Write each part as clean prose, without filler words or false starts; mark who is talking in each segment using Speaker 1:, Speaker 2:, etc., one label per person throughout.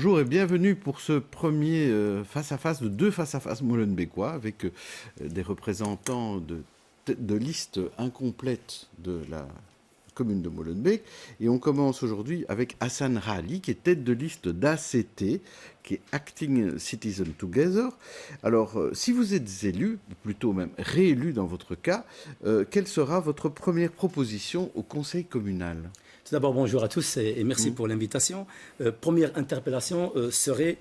Speaker 1: Bonjour et bienvenue pour ce premier face-à-face de deux face-à-face molenbeekois avec des représentants de listes incomplètes de la commune de Molenbeek. Et on commence aujourd'hui avec Hassan Rali, qui est tête de liste d'ACT, qui est Acting Citizen Together. Alors, si vous êtes élu, ou plutôt même réélu dans votre cas, quelle sera votre première proposition au conseil communal ?
Speaker 2: Tout d'abord, bonjour à tous et merci pour l'invitation. Première interpellation serait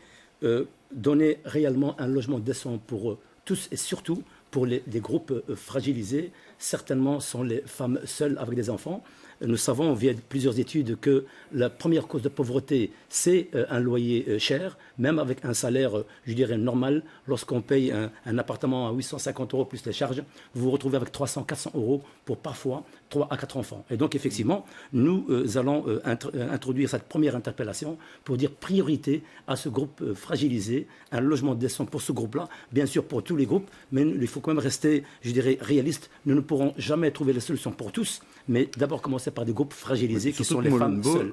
Speaker 2: donner réellement un logement décent pour tous et surtout pour les groupes fragilisés. Certainement sont les femmes seules avec des enfants. Nous savons via plusieurs études que la première cause de pauvreté, c'est un loyer cher, même avec un salaire, je dirais, normal. Lorsqu'on paye un appartement à 850 € plus les charges, vous vous retrouvez avec 300-400 € pour parfois 3 à 4 enfants. Et donc, effectivement, nous allons introduire cette première interpellation pour dire priorité à ce groupe fragilisé, un logement décent pour ce groupe-là, bien sûr pour tous les groupes, mais il faut quand même rester, je dirais, réaliste. Nous ne pourrons jamais trouver la solution pour tous, mais d'abord commencer par des groupes fragilisés qui sont les femmes seules.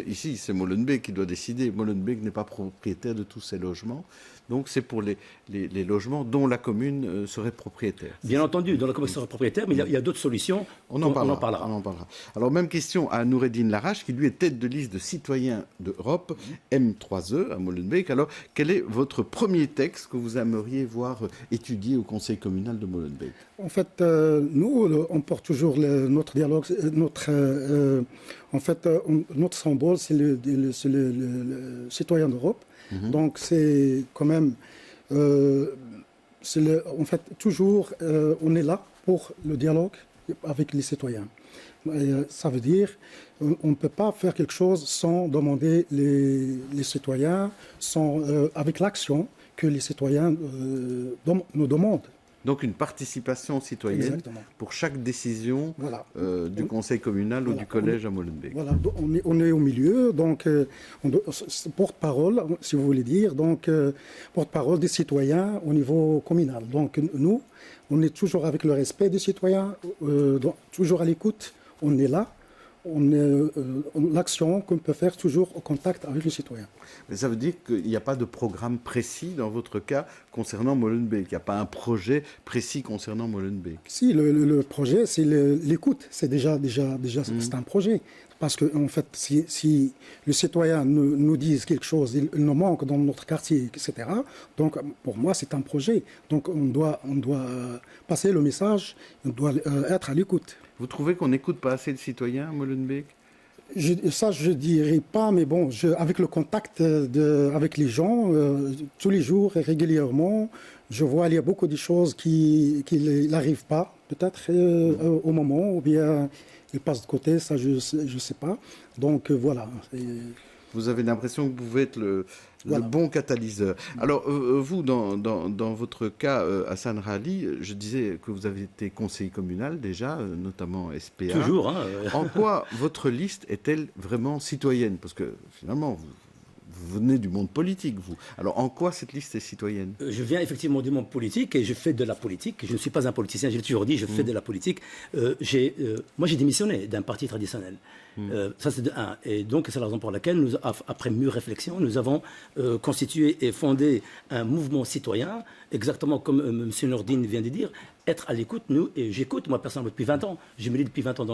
Speaker 1: Ici, c'est Molenbeek qui doit décider. Molenbeek n'est pas propriétaire de tous ces logements. Donc, c'est pour les logements dont la commune serait propriétaire.
Speaker 2: Bien entendu, dont la commune serait propriétaire, mais il y a d'autres solutions.
Speaker 1: On en parlera. Alors, même question à Noureddine Larache, qui lui est tête de liste de citoyens d'Europe, M3E, à Molenbeek. Alors, quel est votre premier texte que vous aimeriez voir étudié au conseil communal de Molenbeek ?
Speaker 3: En fait, nous, on porte toujours notre dialogue, notre symbole, c'est le citoyen d'Europe. Donc, c'est quand même, en fait, toujours, on est là pour le dialogue avec les citoyens. Ça veut dire, on ne peut pas faire quelque chose sans demander les citoyens, avec l'action que les citoyens nous demandent.
Speaker 1: Donc une participation citoyenne. Exactement. Pour chaque décision du conseil communal ou du collège à Molenbeek.
Speaker 3: Voilà, on est au milieu, donc porte-parole, si vous voulez dire, donc porte-parole des citoyens au niveau communal. Donc nous, on est toujours avec le respect des citoyens, toujours à l'écoute, on est là. L'action qu'on peut faire toujours au contact avec les citoyens.
Speaker 1: Mais ça veut dire qu'il n'y a pas de programme précis dans votre cas concernant Molenbeek. Il n'y a pas un projet précis concernant Molenbeek.
Speaker 3: Si, le projet, c'est l'écoute. C'est déjà c'est un projet. Parce que en fait, si le citoyen nous dit quelque chose, il nous manque dans notre quartier, etc. Donc, pour moi, c'est un projet. Donc, on doit passer le message, on doit être à l'écoute.
Speaker 1: Vous trouvez qu'on n'écoute pas assez de citoyens à Molenbeek ?
Speaker 3: Ça, je ne dirais pas, mais bon, avec le contact avec les gens, tous les jours et régulièrement, je vois qu'il y a beaucoup de choses qui n'arrivent pas, peut-être au moment, ou bien ils passent de côté, ça, je ne sais pas. Donc, voilà.
Speaker 1: Vous avez l'impression que vous pouvez être le bon catalyseur. Alors, vous, dans votre cas, Hassan Rali, je disais que vous avez été conseiller communal déjà, notamment SPA.
Speaker 2: Toujours.
Speaker 1: En quoi votre liste est-elle vraiment citoyenne ? Parce que finalement, vous venez du monde politique, vous. Alors, en quoi cette liste est citoyenne ?
Speaker 2: Je viens effectivement du monde politique et je fais de la politique. Je ne suis pas un politicien, je l'ai toujours dit, je fais de la politique. Moi, j'ai démissionné d'un parti traditionnel. Ça, c'est de un. Et donc, c'est la raison pour laquelle, après mûre réflexion, nous avons constitué et fondé un mouvement citoyen, exactement comme M. Nordine vient de dire, être à l'écoute, nous, et j'écoute, moi, personnellement, depuis 20 ans. Je milite depuis 20 ans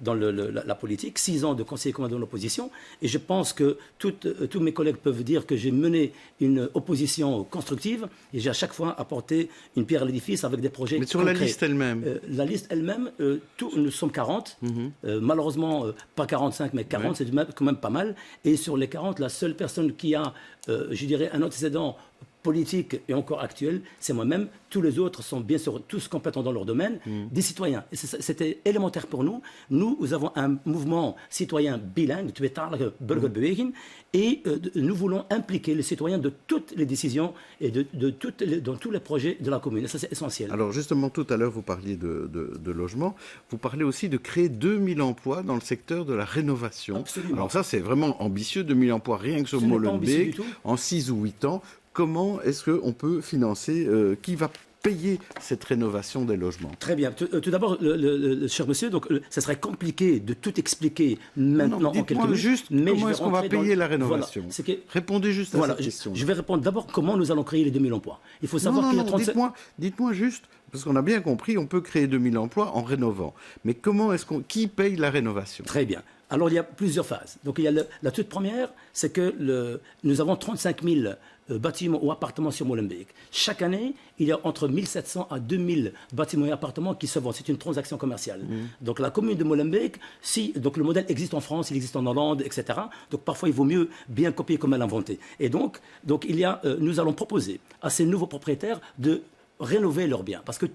Speaker 2: dans la politique, 6 ans de conseiller communal de l'opposition, et je pense que tous mes collègues peuvent dire que j'ai mené une opposition constructive, et j'ai à chaque fois apporté une pierre à l'édifice avec des projets concrets.
Speaker 1: Mais sur la liste elle-même
Speaker 2: La liste elle-même, nous sommes 40, malheureusement, pas 45, mais 40, c'est quand même pas mal, et sur les 40, la seule personne qui a, je dirais, un antécédent politique et encore actuel, c'est moi-même. Tous les autres sont bien sûr tous compétents dans leur domaine, des citoyens. Et c'était élémentaire pour nous. Nous avons un mouvement citoyen bilingue, et nous voulons impliquer les citoyens de toutes les décisions et dans tous les projets de la commune. Et ça, c'est essentiel.
Speaker 1: Alors justement, tout à l'heure, vous parliez de logement. Vous parlez aussi de créer 2000 emplois dans le secteur de la rénovation.
Speaker 2: Absolument.
Speaker 1: Alors ça, c'est vraiment ambitieux, 2000 emplois rien que sur Molenbeek, en 6 ou 8 ans. Comment est-ce qu'on peut financer, qui va payer cette rénovation des logements?
Speaker 2: Très bien. Tout d'abord, cher monsieur, donc, ça serait compliqué de tout expliquer maintenant en quelques minutes.
Speaker 1: Juste comment est-ce qu'on va payer la rénovation?
Speaker 2: Voilà,
Speaker 1: répondez juste à cette question.
Speaker 2: Je vais répondre d'abord comment nous allons créer les 2000 emplois. Il faut savoir qu'il y a 37...
Speaker 1: Dites-moi juste, parce qu'on a bien compris, on peut créer 2000 emplois en rénovant. Mais qui paye la rénovation?
Speaker 2: Très bien. Alors, il y a plusieurs phases. Donc, il y a la toute première, c'est que nous avons 35 000 bâtiments ou appartements sur Molenbeek. Chaque année, il y a entre 1700 à 2000 bâtiments et appartements qui se vendent. C'est une transaction commerciale. Donc, la commune de Molenbeek, donc le modèle existe en France, il existe en Hollande, etc. Donc, parfois, il vaut mieux bien copier comme elle a inventé. Et donc nous allons proposer à ces nouveaux propriétaires de rénover leurs biens. Parce que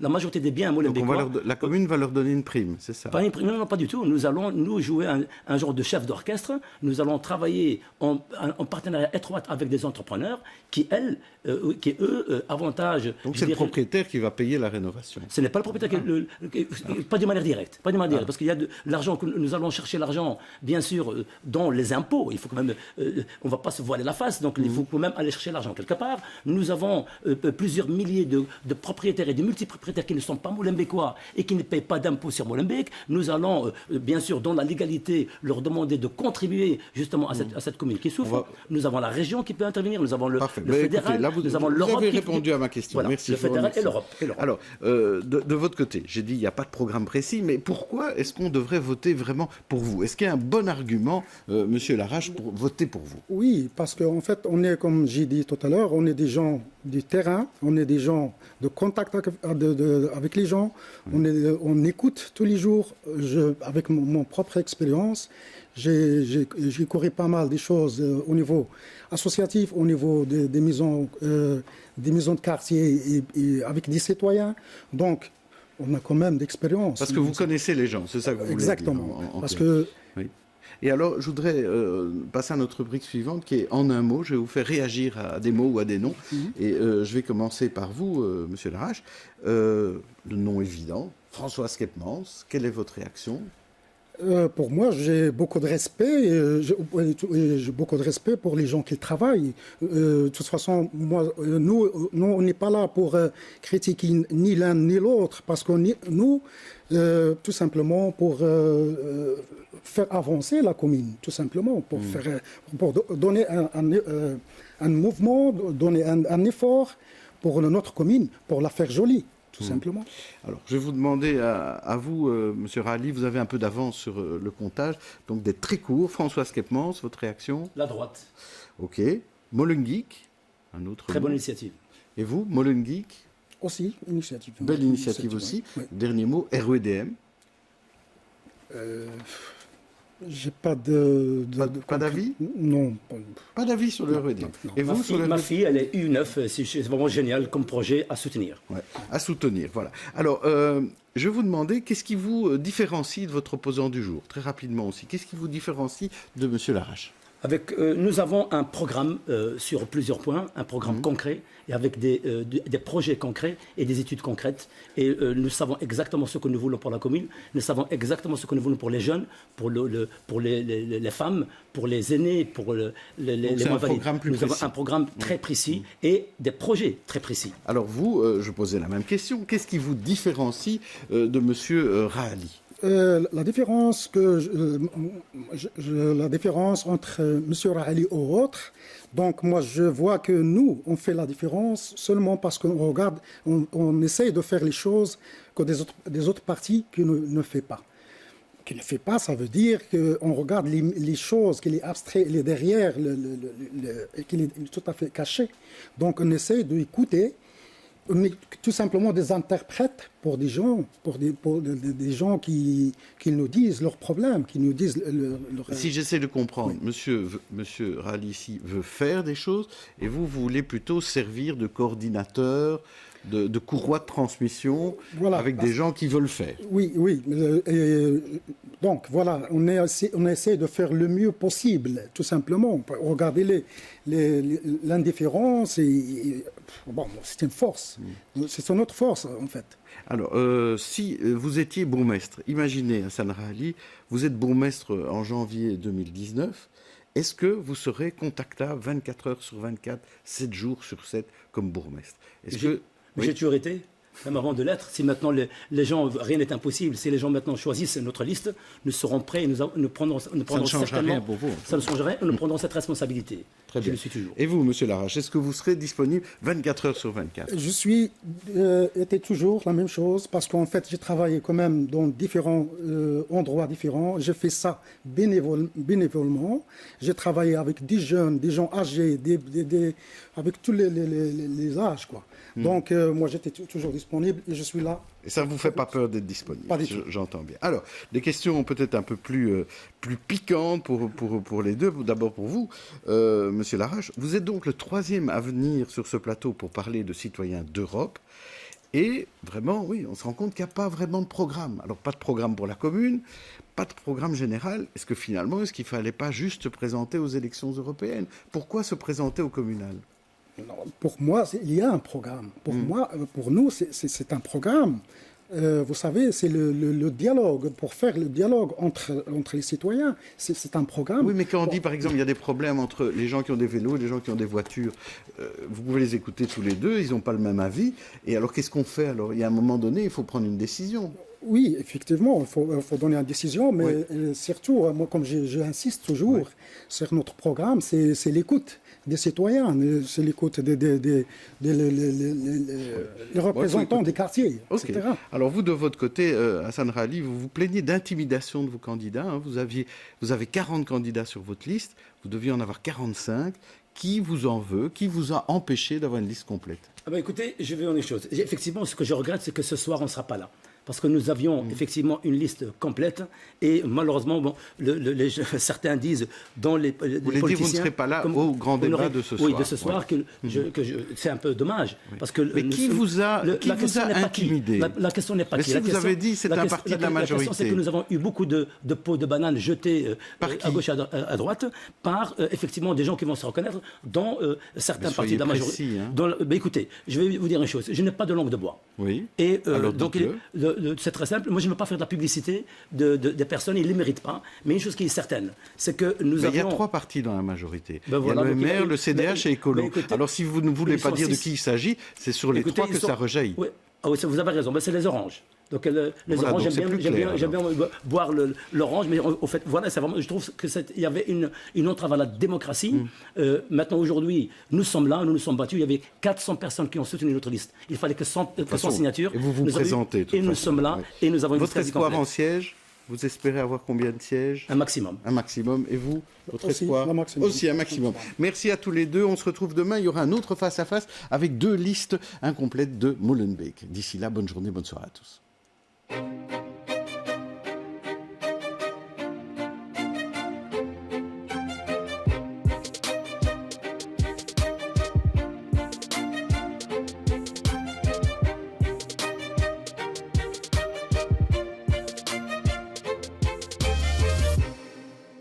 Speaker 2: la majorité des biens à Molenbeekois...
Speaker 1: La commune va leur donner une prime, c'est ça?
Speaker 2: Pas une prime, non, pas du tout. Nous allons jouer un genre de chef d'orchestre. Nous allons travailler en partenariat étroit avec des entrepreneurs qui, eux, avantagent...
Speaker 1: Donc c'est le propriétaire qui va payer la rénovation?
Speaker 2: Ce n'est pas le propriétaire, pas de manière directe. Pas de manière directe, parce qu'il y a de l'argent, que nous allons chercher l'argent, bien sûr, dans les impôts. Il faut quand même... on ne va pas se voiler la face, donc il faut quand même aller chercher l'argent quelque part. Nous avons plusieurs milliers de propriétaires et de multipropriétaires qui ne sont pas molenbeekois et qui ne payent pas d'impôts sur Molenbeek. Nous allons, bien sûr, dans la légalité, leur demander de contribuer justement à cette commune qui souffre. Nous avons la région qui peut intervenir, nous avons le fédéral,
Speaker 1: écoutez, là,
Speaker 2: nous avons l'Europe.
Speaker 1: Vous avez répondu à ma question.
Speaker 2: Voilà,
Speaker 1: merci.
Speaker 2: Le fédéral et l'Europe.
Speaker 1: Alors, de votre côté, j'ai dit il n'y a pas de programme précis, mais pourquoi est-ce qu'on devrait voter vraiment pour vous? Est-ce qu'il y a un bon argument, Monsieur Larache, pour voter pour vous?
Speaker 3: Oui, parce qu'en fait, on est, comme j'ai dit tout à l'heure, on est des gens du terrain, on est des gens de contact avec les gens, on écoute tous les jours. Avec mon propre expérience, j'ai couru pas mal des choses au niveau associatif, au niveau des maisons de quartier et avec des citoyens. Donc, on a quand même d'expérience.
Speaker 1: Parce que vous connaissez les gens, c'est ça que vous voulez dire?
Speaker 3: Exactement. Parce que...
Speaker 1: Oui. Et alors, je voudrais passer à notre rubrique suivante qui est en un mot. Je vais vous faire réagir à des mots ou à des noms. Et je vais commencer par vous, Monsieur Larache. Le nom évident, François Skepmans. Quelle est votre réaction?
Speaker 3: Pour moi, j'ai beaucoup de respect. J'ai beaucoup de respect pour les gens qui travaillent. De toute façon, nous, on n'est pas là pour critiquer ni l'un ni l'autre, parce que nous, tout simplement pour faire avancer la commune, tout simplement, pour donner un mouvement, donner un effort pour notre commune, pour la faire jolie. Tout simplement.
Speaker 1: Alors, je vais vous demander à vous, Monsieur Rally, vous avez un peu d'avance sur le comptage, donc d'être très court. François Skepmans, votre réaction?
Speaker 2: La droite.
Speaker 1: Ok. Molengeek, un autre
Speaker 2: Très
Speaker 1: mot.
Speaker 2: bonne initiative.
Speaker 1: Et vous, Molengeek?
Speaker 3: Aussi, initiative.
Speaker 1: Belle initiative aussi.
Speaker 3: Oui.
Speaker 1: Dernier mot, REDM.
Speaker 3: J'ai pas
Speaker 1: pas d'avis?
Speaker 3: Non.
Speaker 1: Pas d'avis sur le REDM. Et vous,
Speaker 2: ma fille, elle est U9, c'est vraiment génial comme projet à soutenir.
Speaker 1: Ouais, à soutenir, voilà. Alors, je vais vous demander, qu'est-ce qui vous différencie de votre opposant du jour? Très rapidement aussi. Qu'est-ce qui vous différencie de M. Larache?
Speaker 2: Nous avons un programme sur plusieurs points, un programme concret, et avec des projets concrets et des études concrètes. Et nous savons exactement ce que nous voulons pour la commune, nous savons exactement ce que nous voulons pour les jeunes, pour les femmes, pour les aînés, pour les moins valides. Nous avons un programme très précis et des projets très précis.
Speaker 1: Alors vous, je posais la même question. Qu'est-ce qui vous différencie de M. Rahali?
Speaker 3: La différence entre M. Rahali et autres, donc moi je vois que nous, on fait la différence seulement parce qu'on regarde, on essaye de faire les choses que des autres partis qui ne font pas. Qui ne fait pas, ça veut dire qu'on regarde les choses, qu'il est abstrait, il est derrière, qu'il est tout à fait caché. Donc on essaye d'écouter. On est tout simplement des interprètes pour des gens, des gens qui nous disent leurs problèmes, qui nous disent...
Speaker 1: Si j'essaie de comprendre, oui. Monsieur Rahali ici veut faire des choses, et vous voulez plutôt servir de coordinateur, de courroie de transmission, voilà, avec des gens qui veulent faire.
Speaker 3: Oui. Donc voilà, on essaie de faire le mieux possible, tout simplement. Regardez l'indifférence, bon, c'est une force. C'est notre force, en fait.
Speaker 1: Alors, si vous étiez bourgmestre, imaginez, Hassan Rahali, vous êtes bourgmestre en janvier 2019, est-ce que vous serez contactable 24 heures sur 24, 7 jours sur 7 comme bourgmestre?
Speaker 2: Mais j'ai toujours été, même avant de l'être. Si maintenant les gens, rien n'est impossible, si les gens maintenant choisissent notre liste, nous serons prêts et nous prendrons
Speaker 1: Ça ne changera rien pour vous.
Speaker 2: Ça ne changera rien, nous prendrons cette responsabilité.
Speaker 1: Très bien.
Speaker 2: Je le suis toujours.
Speaker 1: Et vous, monsieur Larache, est-ce que vous serez disponible 24 heures sur 24?
Speaker 3: Je suis était toujours la même chose parce qu'en fait j'ai travaillé quand même dans différents endroits différents. J'ai fait ça bénévolement. J'ai travaillé avec des jeunes, des gens âgés, avec tous les âges quoi. Donc moi j'étais toujours disponible et je suis là.
Speaker 1: Et ça ne vous fait pas peur d'être disponible?
Speaker 3: Pas du tout.
Speaker 1: J'entends bien. Alors, des questions peut-être un peu plus piquantes pour les deux. D'abord pour vous, monsieur Larache. Vous êtes donc le troisième à venir sur ce plateau pour parler de citoyens d'Europe. Et vraiment, oui, on se rend compte qu'il n'y a pas vraiment de programme. Alors, pas de programme pour la commune, pas de programme général. Est-ce qu'il ne fallait pas juste se présenter aux élections européennes? Pourquoi se présenter au communal?
Speaker 3: Non, pour moi, il y a un programme. Pour nous, c'est un programme. Vous savez, c'est le dialogue. Pour faire le dialogue entre les citoyens, c'est un programme.
Speaker 1: Oui, mais quand on dit, par exemple, il y a des problèmes entre les gens qui ont des vélos et les gens qui ont des voitures, vous pouvez les écouter tous les deux, ils n'ont pas le même avis. Et alors, qu'est-ce qu'on fait? Alors, il y a un moment donné, il faut prendre une décision.
Speaker 3: Oui, effectivement, il faut donner une décision, mais surtout, moi, comme j'insiste toujours sur notre programme, c'est l'écoute des citoyens, c'est l'écoute des représentants des quartiers, etc.
Speaker 1: Alors vous, de votre côté, Hassan Rali, vous vous plaignez d'intimidation de vos candidats. Hein. Vous avez 40 candidats sur votre liste, vous deviez en avoir 45. Qui vous en veut? Qui vous a empêché d'avoir une liste complète?
Speaker 2: Écoutez, je vais dire une chose. Effectivement, ce que je regrette, c'est que ce soir, on ne sera pas là. Parce que nous avions effectivement une liste complète et malheureusement, certains disent dans les politiciens...
Speaker 1: Vous voulez dire que vous ne serez pas là au grand débat de ce soir?
Speaker 2: Oui, de ce soir, c'est un peu dommage. Parce que
Speaker 1: mais qui vous a intimidé?
Speaker 2: La question n'est pas qui.
Speaker 1: Mais si vous avez dit c'est un parti de la majorité.
Speaker 2: La question, c'est que nous avons eu beaucoup de pots de bananes jetés à gauche et à droite par effectivement des gens qui vont se reconnaître dans certains partis de la majorité. Écoutez, je vais vous dire une chose. Je n'ai pas de langue de bois.
Speaker 1: Oui.
Speaker 2: Et donc, c'est très simple. Moi, je ne veux pas faire de la publicité des personnes, ils ne les méritent pas. Mais une chose qui est certaine, c'est que nous avons...
Speaker 1: Il y a 3 partis dans la majorité. Il y a le MR, le CDH et Écolo. Alors, si vous ne voulez pas dire de qui il s'agit, c'est sur les 3 que ça rejaillit.
Speaker 2: Oui, vous avez raison. C'est les oranges. Donc les oranges, j'aime bien boire l'orange, mais au fait, voilà, c'est vraiment, je trouve qu'il y avait une entrave à la démocratie. Maintenant, aujourd'hui, nous sommes là, nous nous sommes battus. Il y avait 400 personnes qui ont soutenu notre liste. Il fallait que 100 signatures.
Speaker 1: Et vous vous présentez.
Speaker 2: Et nous sommes là, et nous avons une
Speaker 1: Votre espoir en siège, vous espérez avoir combien de sièges?
Speaker 2: Un maximum.
Speaker 1: Un maximum. Et vous, votre espoir?
Speaker 3: Un maximum.
Speaker 1: Aussi un maximum. Merci à tous les deux. On se retrouve demain. Il y aura un autre face-à-face avec 2 listes incomplètes de Molenbeek. D'ici là, bonne journée, bonne soirée à tous.